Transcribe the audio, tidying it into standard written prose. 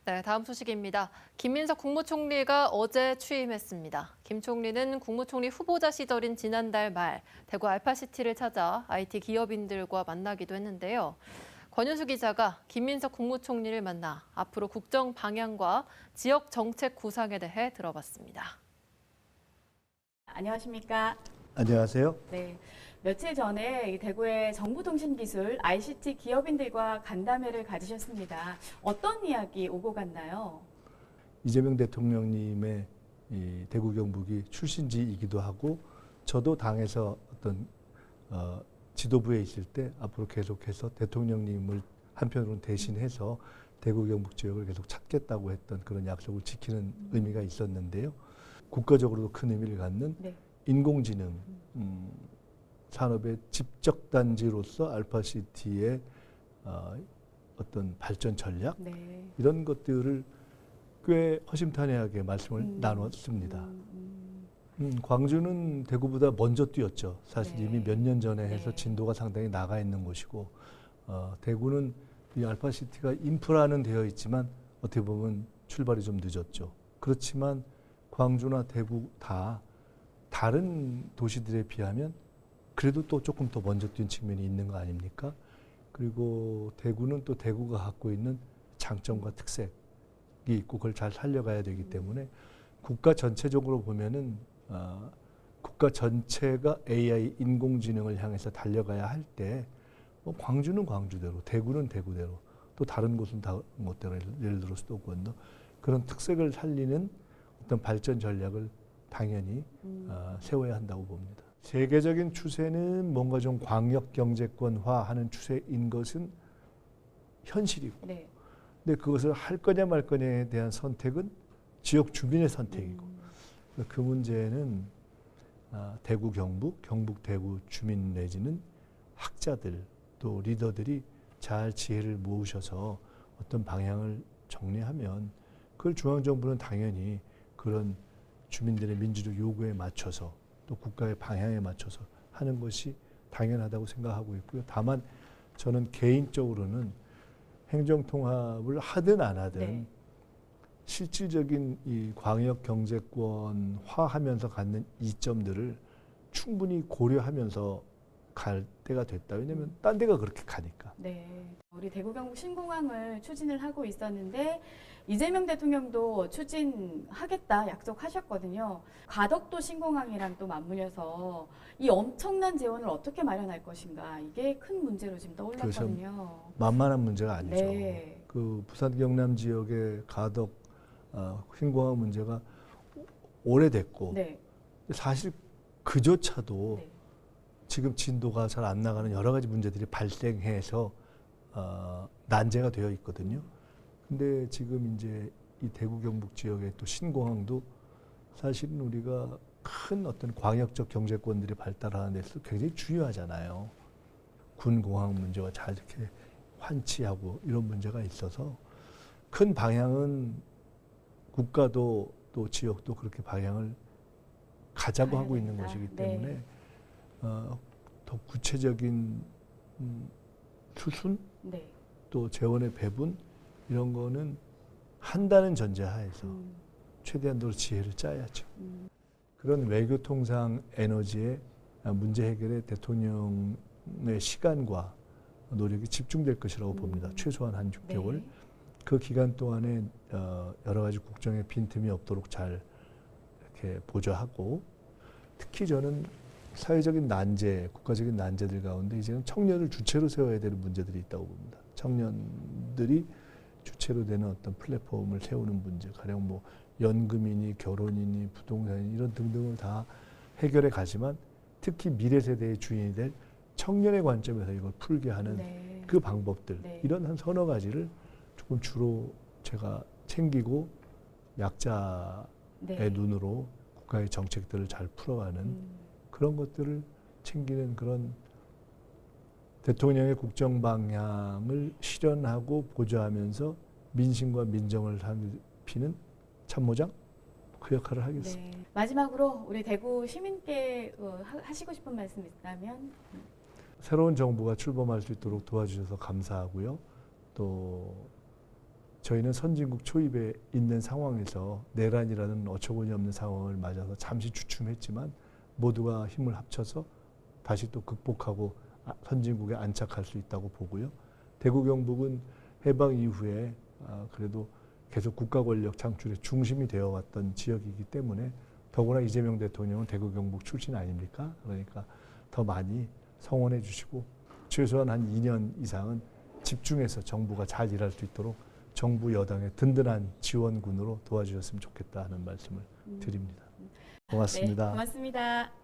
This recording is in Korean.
네, 다음 소식입니다. 김민석 국무총리가 어제 취임했습니다. 김 총리는 국무총리 후보자 시절인 지난달 말 대구 알파시티를 찾아 IT 기업인들과 만나기도 했는데요. 권윤수 기자가 김민석 국무총리를 만나 앞으로 국정 방향과 지역 정책 구상에 대해 들어봤습니다. 안녕하십니까? 안녕하세요. 네. 며칠 전에 이 대구의 정보통신기술 ICT 기업인들과 간담회를 가지셨습니다. 어떤 이야기 오고 갔나요? 이재명 대통령님의 이 대구 경북이 출신지이기도 하고 저도 당에서 어떤 지도부에 있을 때 앞으로 계속해서 대통령님을 한편으로는 대신해서 대구 경북 지역을 계속 찾겠다고 했던 그런 약속을 지키는 의미가 있었는데요. 국가적으로도 큰 의미를 갖는 네. 인공지능 산업의 집적단지로서 알파시티의 어떤 발전 전략 네. 이런 것들을 꽤 허심탄회하게 말씀을 나눴습니다. 광주는 대구보다 먼저 뛰었죠. 사실 네. 이미 몇 년 전에 해서 네. 진도가 상당히 나가 있는 곳이고 대구는 이 알파시티가 인프라는 되어 있지만 어떻게 보면 출발이 좀 늦었죠. 그렇지만 광주나 대구 다 다른 도시들에 비하면 그래도 또 조금 더 먼저 뛴 측면이 있는 거 아닙니까? 그리고 대구는 또 대구가 갖고 있는 장점과 특색이 있고 그걸 잘 살려가야 되기 때문에 국가 전체적으로 보면은 국가 전체가 AI 인공지능을 향해서 달려가야 할 때 광주는 광주대로, 대구는 대구대로, 또 다른 곳은 다른 곳대로 예를 들어 수도권도 그런 특색을 살리는 어떤 발전 전략을 당연히 세워야 한다고 봅니다. 세계적인 추세는 뭔가 좀 광역 경제권화하는 추세인 것은 현실이고, 네. 근데 그것을 할 거냐 말 거냐에 대한 선택은 지역 주민의 선택이고, 그 문제는 대구 경북, 경북 대구 주민 내지는 학자들 또 리더들이 잘 지혜를 모으셔서 어떤 방향을 정리하면 그걸 중앙정부는 당연히 그런 주민들의 민주적 요구에 맞춰서 또 국가의 방향에 맞춰서 하는 것이 당연하다고 생각하고 있고요. 다만 저는 개인적으로는 행정통합을 하든 안 하든 네. 실질적인 이 광역 경제권화하면서 갖는 이점들을 충분히 고려하면서 갈 때가 됐다. 왜냐하면 딴 데가 그렇게 가니까. 네. 우리 대구 경북 신공항을 추진을 하고 있었는데 이재명 대통령도 추진하겠다 약속하셨거든요. 가덕도 신공항이랑 또 맞물려서 이 엄청난 재원을 어떻게 마련할 것인가 이게 큰 문제로 지금 떠올랐거든요. 만만한 문제가 아니죠. 네. 그 부산 경남 지역의 가덕 신공항 문제가 오래됐고 네. 사실 그조차도 네. 지금 진도가 잘 안 나가는 여러 가지 문제들이 발생해서 난제가 되어 있거든요. 근데 지금 이제 이 대구 경북 지역의 또 신공항도 사실은 우리가 큰 어떤 광역적 경제권들이 발달하는 데서 굉장히 중요하잖아요. 군공항 문제와 잘 이렇게 환치하고 이런 문제가 있어서 큰 방향은 국가도 또 지역도 그렇게 방향을 가자고 하고 있는 된다. 것이기 네. 때문에 더 구체적인 수순 네. 또 재원의 배분 이런 거는 한다는 전제하에서 최대한도로 지혜를 짜야죠. 그런 외교통상 에너지의 문제 해결에 대통령의 시간과 노력이 집중될 것이라고 봅니다. 최소한 한 6개월. 네. 그 기간 동안에 여러 가지 국정에 빈틈이 없도록 잘 이렇게 보좌하고 특히 저는 사회적인 난제, 국가적인 난제들 가운데 이제는 청년을 주체로 세워야 되는 문제들이 있다고 봅니다. 청년들이 주체로 되는 어떤 플랫폼을 세우는 문제, 가령 뭐 연금이니 결혼이니 부동산이니 이런 등등을 다 해결해 가지만 특히 미래 세대의 주인이 될 청년의 관점에서 이걸 풀게 하는 네. 그 방법들 네. 이런 한 서너 가지를 조금 주로 제가 챙기고 약자의 네. 눈으로 국가의 정책들을 잘 풀어가는 그런 것들을 챙기는 그런 대통령의 국정 방향을 실현하고 보좌하면서 민심과 민정을 살피는 참모장 그 역할을 하겠습니다. 네. 마지막으로 우리 대구 시민께 하시고 싶은 말씀 있다면? 새로운 정부가 출범할 수 있도록 도와주셔서 감사하고요. 또 저희는 선진국 초입에 있는 상황에서 내란이라는 어처구니 없는 상황을 맞아서 잠시 주춤했지만 모두가 힘을 합쳐서 다시 또 극복하고 선진국에 안착할 수 있다고 보고요. 대구 경북은 해방 이후에 그래도 계속 국가 권력 창출의 중심이 되어왔던 지역이기 때문에 더구나 이재명 대통령은 대구 경북 출신 아닙니까? 그러니까 더 많이 성원해 주시고 최소한 한 2년 이상은 집중해서 정부가 잘 일할 수 있도록 정부 여당의 든든한 지원군으로 도와주셨으면 좋겠다 하는 말씀을 드립니다. 고맙습니다. 네, 고맙습니다.